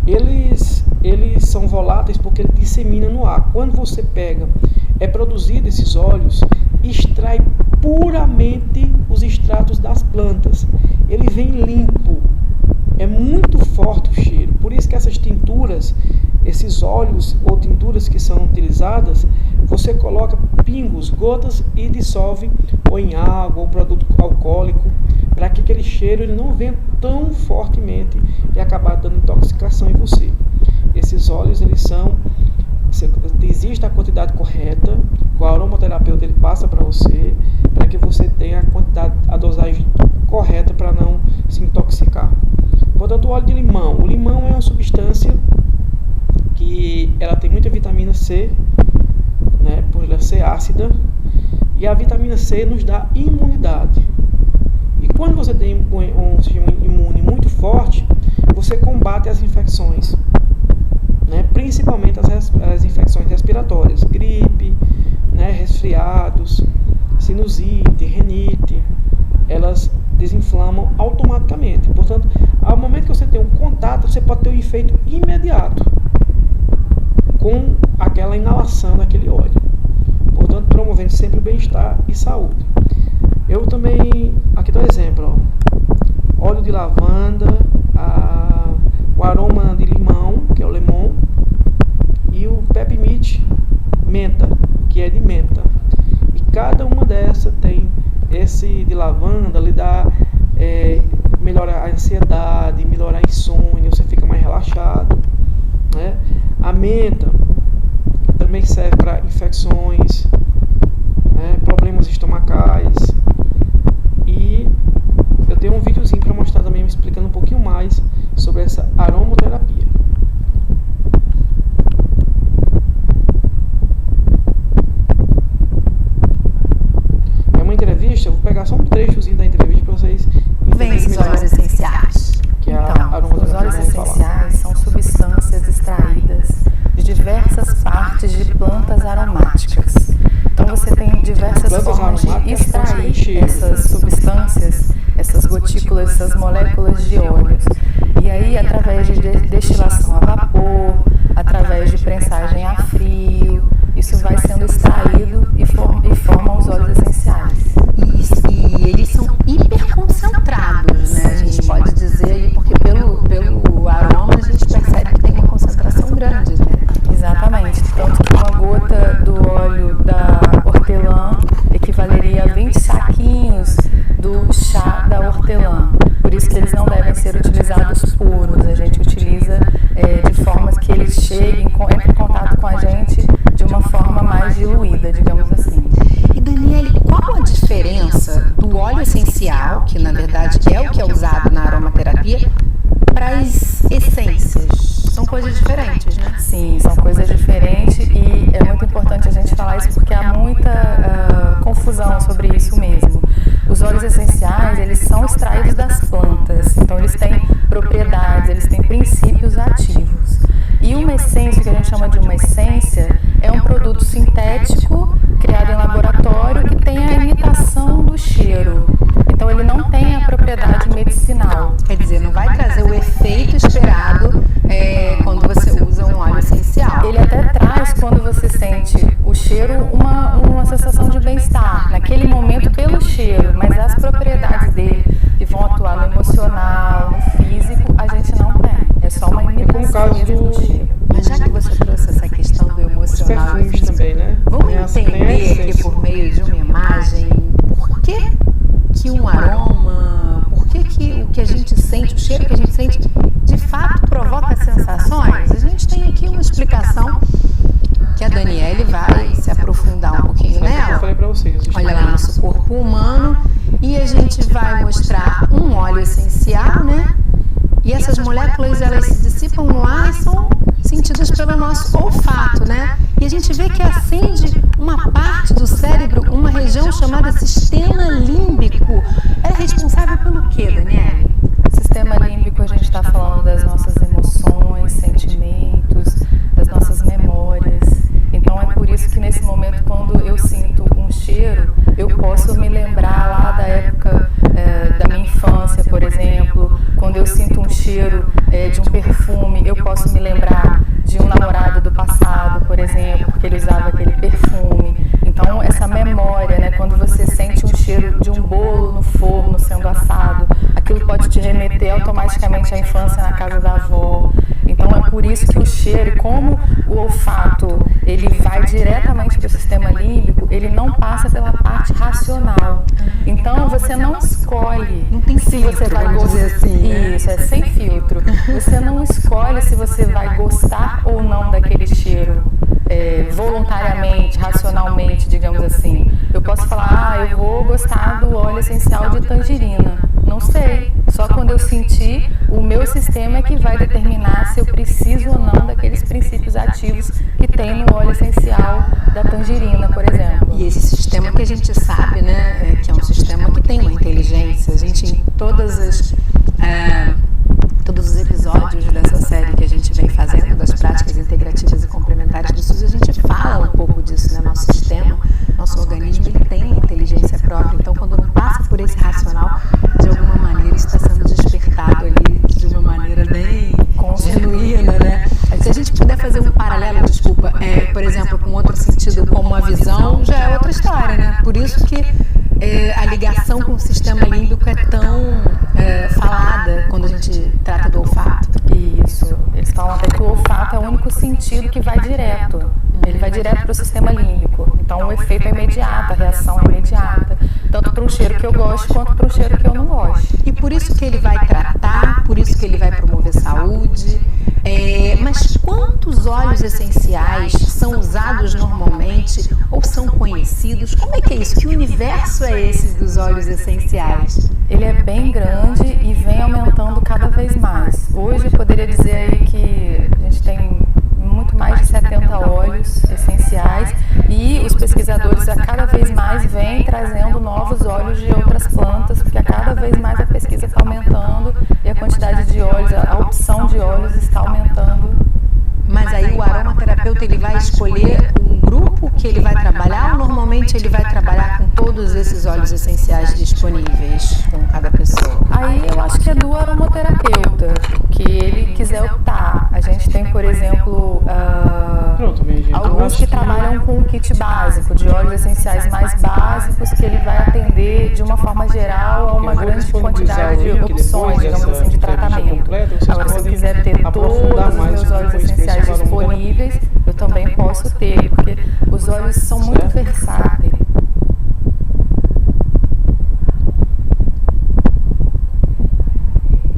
Eles são voláteis porque ele dissemina no ar. Quando você é produzido esses óleos, extrai puramente os extratos das plantas. Ele vem limpo. É muito forte o cheiro. Por isso que essas tinturas, esses óleos ou tinturas que são utilizadas, você coloca pingos, gotas e dissolve ou em água ou produto alcoólico, para que aquele cheiro ele não venha tão fortemente e acabar dando intoxicação em você. Esses óleos, existe a quantidade correta, o aromaterapeuta ele passa para você, para que você tenha a dosagem correta para não se intoxicar. Portanto, o óleo de limão. O limão é uma substância que ela tem muita vitamina C, né, por ela ser ácida, e a vitamina C nos dá imunidade. E quando você tem um sistema imune muito forte, você combate as infecções, né, principalmente as infecções respiratórias, gripe, né, resfriados, sinusite, renite, elas desinflamam automaticamente. Portanto, ao momento que você tem um contato, você pode ter um efeito imediato com aquela inalação daquele óleo. Portanto, promovendo sempre o bem-estar e saúde. Eu também, aqui dá um exemplo, ó, óleo de lavanda, o aroma de limão, que é o lemon, e o peppermint menta, que é de menta. E cada uma dessas tem esse de lavanda, lhe dá, melhora a ansiedade, melhora a insônia, você fica mais relaxado, né? A menta também serve para infecções, né, problemas estomacais. E eu tenho um videozinho para mostrar também, me explicando um pouquinho mais sobre essa aromaterapia. É uma entrevista, eu vou pegar só um trechozinho da entrevista para vocês entenderem
Vem os óleos essenciais.
Que é
Então, os óleos essenciais são substâncias extraídas de diversas partes de plantas aromáticas. Então você tem diversas formas de extrair essas substâncias, essas gotículas, essas moléculas de óleos. E aí, através de destilação a vapor, através de prensagem a frio, isso vai sendo extraído e forma os óleos essenciais.
E eles são hiperconcentrados, né? A gente pode dizer aí, porque pelo aroma a gente percebe que tem uma concentração grande, né?
Exatamente, tanto que uma gota do óleo da hortelã equivaleria a 20 saquinhos do chá da hortelã. Por isso que eles não devem ser utilizados puros, a gente utiliza de formas que eles cheguem, entrem em contato com a gente de uma forma mais diluída, digamos assim.
E Daniele, qual a diferença do óleo essencial, que na verdade é o que é usado na aromaterapia, para as essências? São coisas diferentes, né?
Sim, são coisas diferentes e é muito importante a gente falar isso porque há muita confusão sobre isso mesmo. Os óleos essenciais, eles são extraídos das plantas, então eles têm propriedades, eles têm princípios ativos. E uma essência, que a gente chama de uma essência, é um produto sintético criado em laboratório que tem a imitação do cheiro. Então ele não tem a propriedade medicinal.
Quer dizer, não vai trazer o efeito esperado quando você usa um óleo essencial.
Ele até traz, quando você sente o cheiro, uma sensação de bem-estar, naquele momento pelo cheiro, mas as propriedades dele, que vão atuar no emocional, no físico,
meio de uma imagem, por que um aroma, por que o que a gente sente, o cheiro que a gente sente, de fato provoca sensações? A gente tem aqui uma explicação que a Daniele vai se aprofundar um pouquinho nela.
Eu falei para vocês.
Olha lá, nosso corpo humano, e a gente vai mostrar um óleo essencial, né? E essas moléculas, elas se dissipam no ar e são sentidas pelo nosso olfato, né? E a gente vê que acende uma parte do cérebro, uma região chamada sistema límbico. É responsável pelo quê, Daniele?
Sistema límbico, a gente está falando das nossas emoções, sentimentos, das nossas memórias. Então é por isso que nesse momento, quando eu sinto um cheiro, eu posso me lembrar lá da época da minha infância, por exemplo. Quando eu sinto um cheiro de um perfume, eu posso me lembrar de um namorado do passado, por exemplo, porque ele usava aquele perfume. Então essa memória, né, quando você sente um cheiro de um bolo no forno sendo assado, aquilo pode te remeter automaticamente à infância na casa da avó. Então é por isso que o cheiro, como o olfato, ele vai diretamente para o sistema límbico, ele não passa pela parte racional. Então você não escolhe,
não tem
se você vai gostar
assim, né?
Isso, é sem filtro. Você não escolhe se você vai gostar ou não daquele cheiro voluntariamente, racionalmente, digamos assim. Eu posso falar, eu vou gostar do óleo essencial de tangerina. Não sei. Só quando eu sentir, o meu sistema é que vai determinar se eu preciso ou não daqueles princípios ativos que tem no óleo essencial da tangerina, por exemplo.
E esse sistema que a gente sabe, né, que é um sistema que tem uma inteligência. A gente, em todos os episódios dessa série que a gente vem fazendo, das práticas integrativas e complementares do SUS, a gente fala um pouco disso, né? Nosso sistema, nosso organismo, ele tem uma inteligência própria. Então, quando não passa por esse racional, de alguma maneira está sendo despertado ali de uma maneira bem genuína, né? Se a gente puder fazer um paralelo, desculpa, por exemplo, com outro sentido, como a visão, já é outra história, né? Por isso que a ligação com o sistema límbico é tão falada quando a gente trata do olfato.
Isso. Eles falam até que o olfato é o único sentido que vai direto. Ele vai direto para o sistema límbico. Então o efeito é imediato, a reação é imediata. Tanto para um cheiro que eu gosto, quanto para um cheiro que eu não gosto.
E por isso que ele vai tratar, por isso que ele vai promover saúde. Mas quantos óleos essenciais são usados normalmente ou são conhecidos? Como é que é isso? Que universo é esse dos óleos essenciais?
Ele é bem grande e vem aumentando cada vez mais. Hoje eu poderia dizer aí que a gente tem muito mais de 70 óleos essenciais e os pesquisadores a cada vez mais vêm trazendo novos óleos de outras plantas, porque a cada vez mais a pesquisa está aumentando e a quantidade de óleos, a opção de óleos está aumentando.
Mas aí o aromaterapeuta, ele vai escolher um grupo que ele vai trabalhar ou normalmente ele vai trabalhar com todos esses óleos essenciais disponíveis com cada pessoa?
Aí eu acho que é do aromaterapeuta, que ele quiser optar. A gente tem, por exemplo, alguns que trabalham com um kit básico, de óleos essenciais mais básicos, que ele vai atender de uma forma geral a uma grande quantidade de opções, digamos assim, de tratamento. Agora, se eu quiser ter todos os meus óleos essenciais disponíveis, eu também posso ter, porque os óleos são muito versáteis.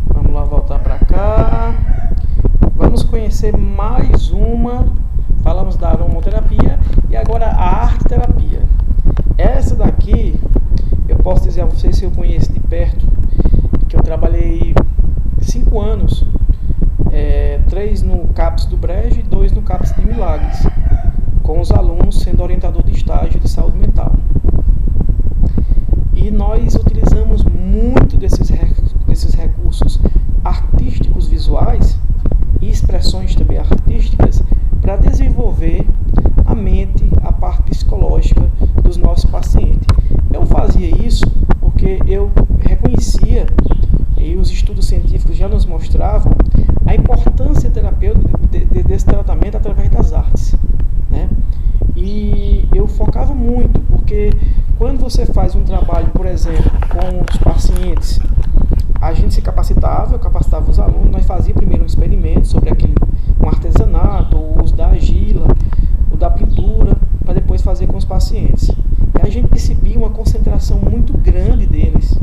Vamos lá voltar para cá. Vamos conhecer mais uma. Falamos da aromaterapia e agora a arteterapia. Essa daqui, eu posso dizer a vocês, se eu conheço de perto, que eu trabalhei 5 anos, 3 no CAPS do Brejo e 2 no CAPS de Milagres, com os alunos sendo orientador de estágio de saúde mental. E nós utilizamos muito desses recursos artísticos visuais e expressões também artísticas para desenvolver a mente, a parte psicológica dos nossos pacientes. Eu fazia isso porque eu reconhecia, e os estudos científicos já nos mostravam, a importância terapêutica desse tratamento através das artes, né? E eu focava muito, porque quando você faz um trabalho, por exemplo, com os pacientes, a gente se capacitava, eu capacitava os alunos, nós fazíamos primeiro um experimento sobre um artesanato, o uso da argila, o da pintura, para depois fazer com os pacientes. E a gente percebia uma concentração muito grande deles.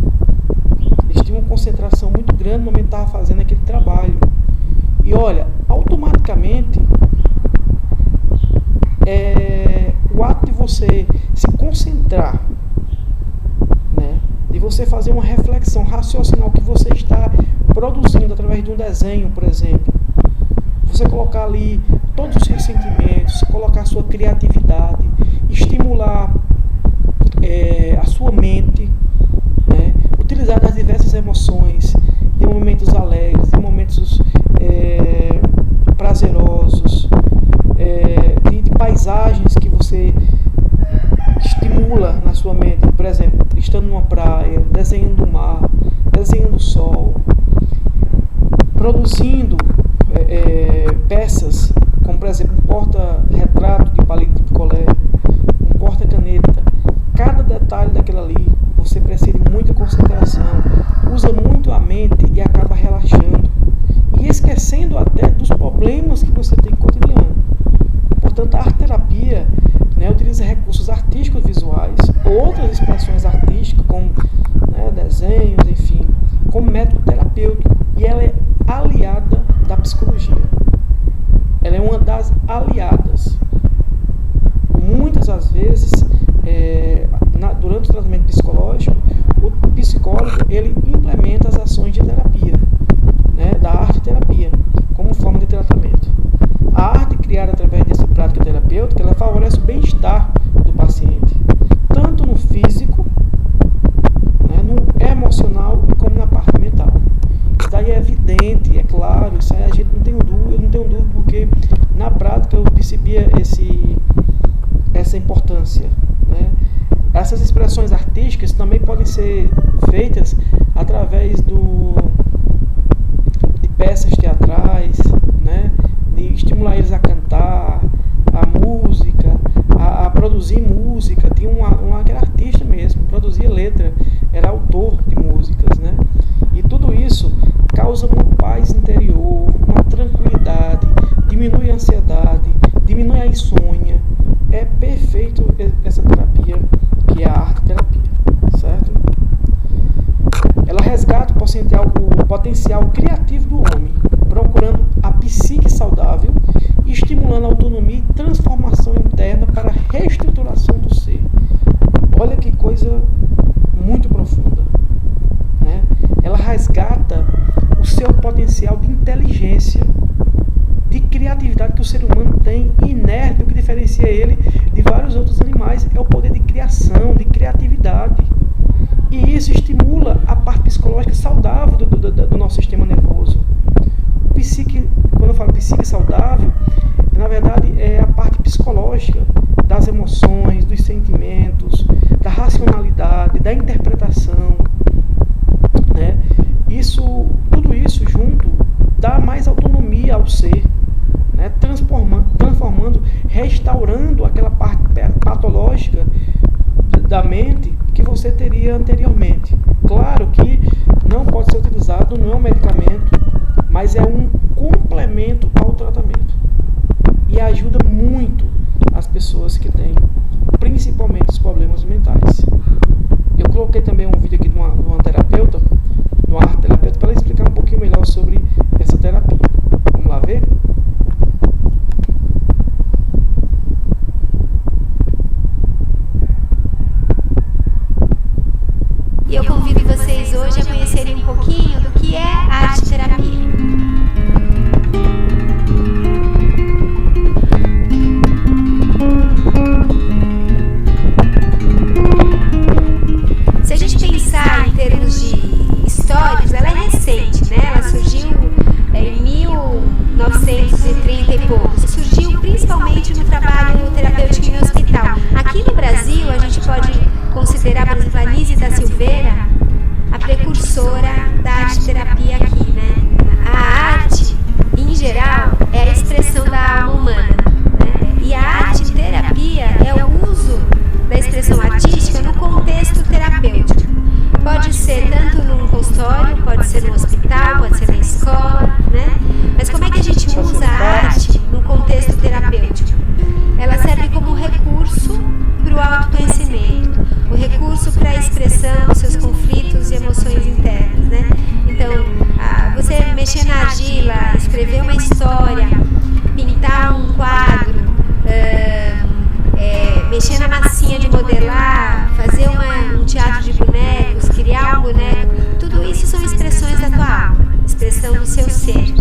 Eles tinham uma concentração muito grande no momento que estava fazendo aquele trabalho. E olha, automaticamente, o ato de você se concentrar, né, de você fazer uma reflexão racional que você está produzindo através de um desenho, por exemplo, você colocar ali todos os seus sentimentos, colocar a sua criatividade, estimular a sua mente, né, utilizar das diversas emoções, de momentos alegres, de momentos prazerosos, de paisagens que você estimula na sua mente, por exemplo, estando numa praia, desenhando o mar, desenhando o sol, produzindo peças, como por exemplo um porta-retrato de palito de picolé, um porta-caneta. Cada detalhe daquilo ali, você precisa de muita concentração, usa muito a mente e acaba relaxando e esquecendo até dos problemas que você tem cotidiano. Portanto, a arte-terapia, né, utiliza recursos artísticos visuais, outras expressões artísticas, como, né, desenhos, enfim, como método terapêutico, e ela é aliada da psicologia. Ela é uma das aliadas. Muitas das vezes, durante o tratamento psicológico, o psicólogo ele implementa as ações de terapia, né, da arte-terapia, como forma de tratamento. A arte criada através dessa prática terapêutica, ela favorece o bem-estar do paciente, tanto no físico, né, no emocional, como na parte mental. Isso daí é evidente, é claro, isso aí a gente não tem dúvida, eu não tenho dúvida, porque na prática eu percebia essa importância, né? Essas expressões artísticas também podem ser feitas através de peças teatrais, né? De estimular eles a cantar, a música, a produzir música. Tinha um que era artista mesmo, produzia letra, era autor de músicas, né? E tudo isso causa uma paz interior, uma tranquilidade, diminui a ansiedade, diminui a insônia. É perfeito essa terapia, que é a arte-terapia, certo? Ela resgata o potencial criativo do homem, procurando a psique saudável, estimulando a autonomia e transformação interna para a reestruturação do ser. Olha que coisa muito profunda, né? Ela resgata o seu potencial de inteligência, de criatividade que o ser humano tem inerte. O que diferencia ele de vários outros animais é o poder de criação, de criatividade. E isso estimula a parte psicológica saudável do nosso sistema nervoso. Quando eu falo psique saudável, na verdade é a parte psicológica das emoções, dos sentimentos, da racionalidade, da interpretação, né? Tudo isso junto dá mais autonomia ao ser, né? Transformando, restaurando aquela parte patológica da mente que você teria anteriormente. Claro que não pode ser utilizado, não é um medicamento, mas é um complemento ao tratamento. E ajuda muito as pessoas que têm, principalmente, os problemas mentais. Eu coloquei também um vídeo aqui de uma terapeuta, de uma arte-terapeuta, para ela explicar um pouquinho melhor sobre essa terapia. Vamos lá ver?
E eu convido vocês hoje a conhecerem um pouquinho do que é a arte-terapia. Se a gente pensar escrever uma história, pintar um quadro, mexer na massinha de modelar, fazer um teatro de bonecos, criar um boneco, tudo isso são expressões da tua alma, expressão do seu ser,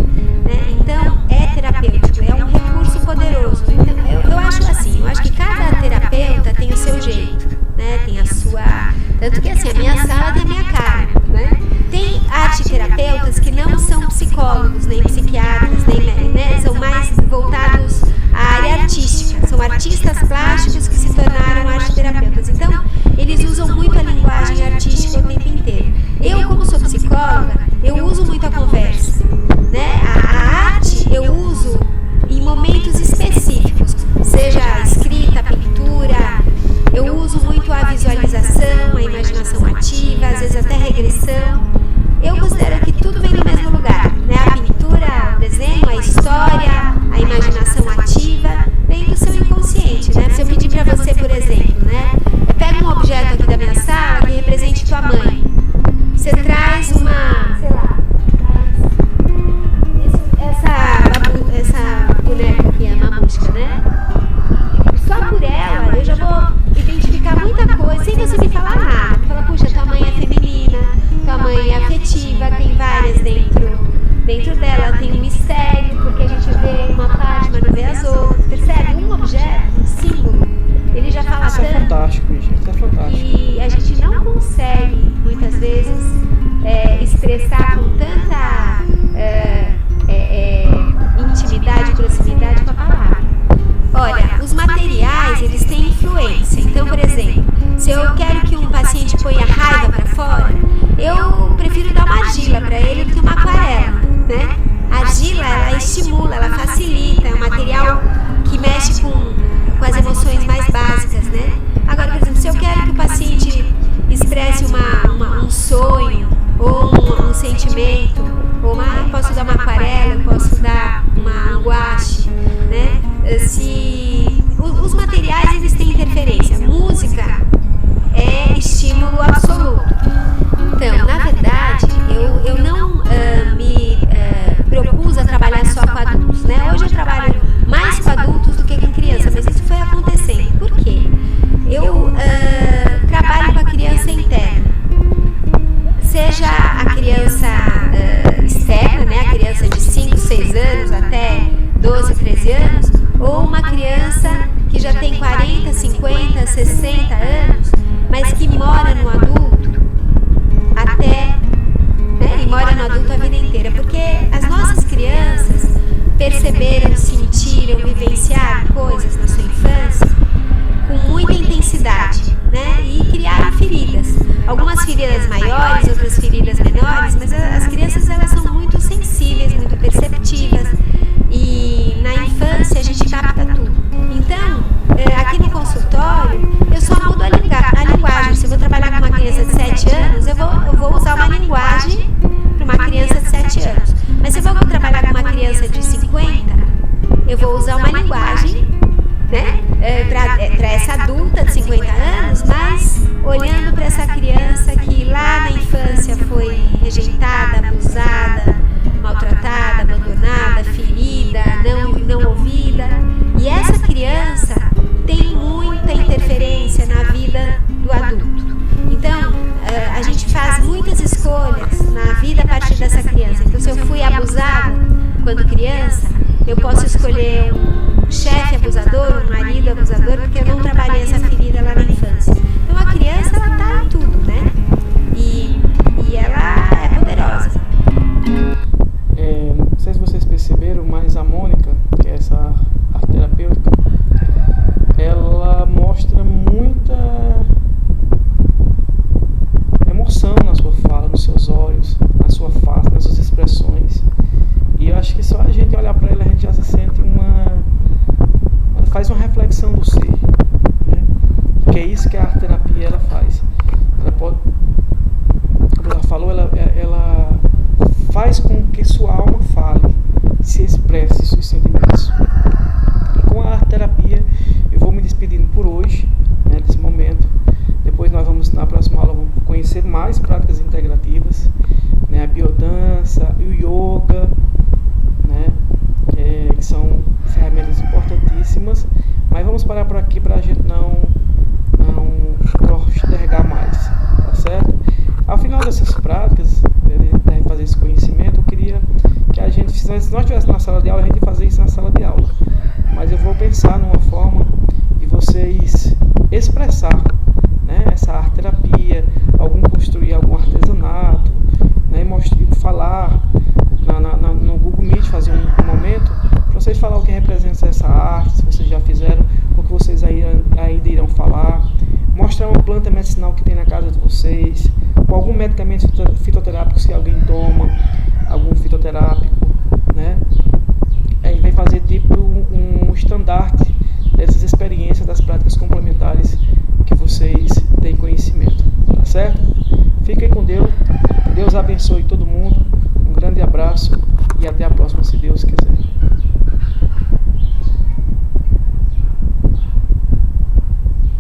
né? Então é terapêutico, é um recurso poderoso. Então, eu acho assim, eu acho que cada terapeuta tem o seu jeito, né? Tem a sua, tanto que assim, a minha sala tem a minha cara, né? Tem arte-terapeutas que não são psicólogos, nem psiquiatras, né? São mais voltados à área artística, são artistas plásticos que se tornaram arte-terapeutas. Então, eles usam muito a linguagem artística o tempo inteiro. Eu, como sou psicóloga, eu uso muito a conversa, né? A arte eu uso em momentos específicos, seja a escrita, a pintura, eu uso muito a visualização, a imaginação ativa, às vezes até regressão. Eu considero que tudo vem do mesmo lugar, né? A pintura, o desenho, a história, a imaginação ativa, vem do seu inconsciente, né? Se eu pedir para você, por exemplo, né? Pega um objeto aqui da minha sala que represente tua mãe. Você traz uma, sei lá, essa boneca aqui, a mamusca, né? Só por ela eu já vou identificar muita coisa, sem você me falar nada. Fala, puxa, tua mãe é feminina, tua mãe é afetiva, tem várias dentro dela, tem um mistério, porque a gente vê uma parte, mas não vê as outras. Percebe? Um objeto, um símbolo, ele já fala
Isso é fantástico, gente, isso é fantástico.
E a gente não consegue, muitas vezes, expressar com tanta intimidade e proximidade com a palavra. Olha, os materiais, eles têm influência. Então, por exemplo, se eu quero que um paciente ponha raiva para fora, eu prefiro dar uma argila para ele do que uma aquarela, né? A argila, ela estimula, ela facilita, é um material que mexe com as emoções mais básicas, né? Agora, por exemplo, se eu quero que o paciente expresse um sonho ou um sentimento, eu posso dar uma aquarela, eu posso dar uma guache, né? Os materiais, eles têm interferência. Música é estímulo absoluto. Então, na verdade, eu não me propus a trabalhar só com adultos, né? Hoje eu trabalho mais com adultos do que com criança, mas isso foi acontecendo. Por quê? Eu trabalho com a criança interna. Seja a criança externa, né? A criança de 5, 6 anos até 12, 13 anos, ou uma criança que já tem 40, 50, 60 anos, mas que mora no adulto até, né, e mora no adulto a vida inteira, porque as nossas crianças perceberam, sentiram, vivenciaram coisas na sua infância com muita intensidade, né, e criaram feridas, algumas feridas maiores, outras feridas menores, mas as crianças, elas são muito sensíveis, muito perceptivas, e na infância a gente capta tudo. Então, aqui no consultório, eu só mudo a linguagem. Se eu vou trabalhar com uma criança de 7 anos, eu vou usar uma linguagem para uma criança de 7 anos. Mas se eu vou trabalhar com uma criança de 50, eu vou usar uma linguagem, né, para essa adulta de 50 anos, mas olhando para essa criança que lá na infância foi rejeitada, abusada, maltratada, abandonada, ferida, não ouvida. E essa criança tem muita interferência na vida do adulto. Então, a gente faz muitas escolhas na vida a partir dessa criança. Então, se eu fui abusada quando criança, eu posso escolher um chefe abusador, um marido abusador, porque eu não trabalhei essa ferida lá na infância. Então, a criança, ela tá em tudo, né? E ela é poderosa.
Não sei se vocês perceberam, mas a Mônica, que é essa arte terapêutica, ela mostra muita emoção na sua fala, nos seus olhos, na sua face, nas suas expressões. E eu acho que só a gente olhar para ela, a gente já se sente faz uma reflexão do ser, né? Que é isso que a arte terapia ela faz. Ela pode, como ela falou, ela faz com que sua alma fale, se expresse seus sentimentos. E com a arte terapia eu vou me despedindo por hoje, né, desse momento. Depois nós vamos, na próxima aula, vamos conhecer mais práticas integrativas, né, a biodança, o yoga, né, se nós estivéssemos na sala de aula, a gente ia fazer isso na sala de aula. Mas eu vou pensar numa forma de vocês expressar, né, essa arte-terapia, construir algum artesanato, né, falar no Google Meet, fazer um momento para vocês falar o que representa essa arte, se vocês já fizeram, o que vocês ainda irão falar, mostrar uma planta medicinal que tem na casa de vocês, ou algum medicamento fitoterápico se alguém toma, algum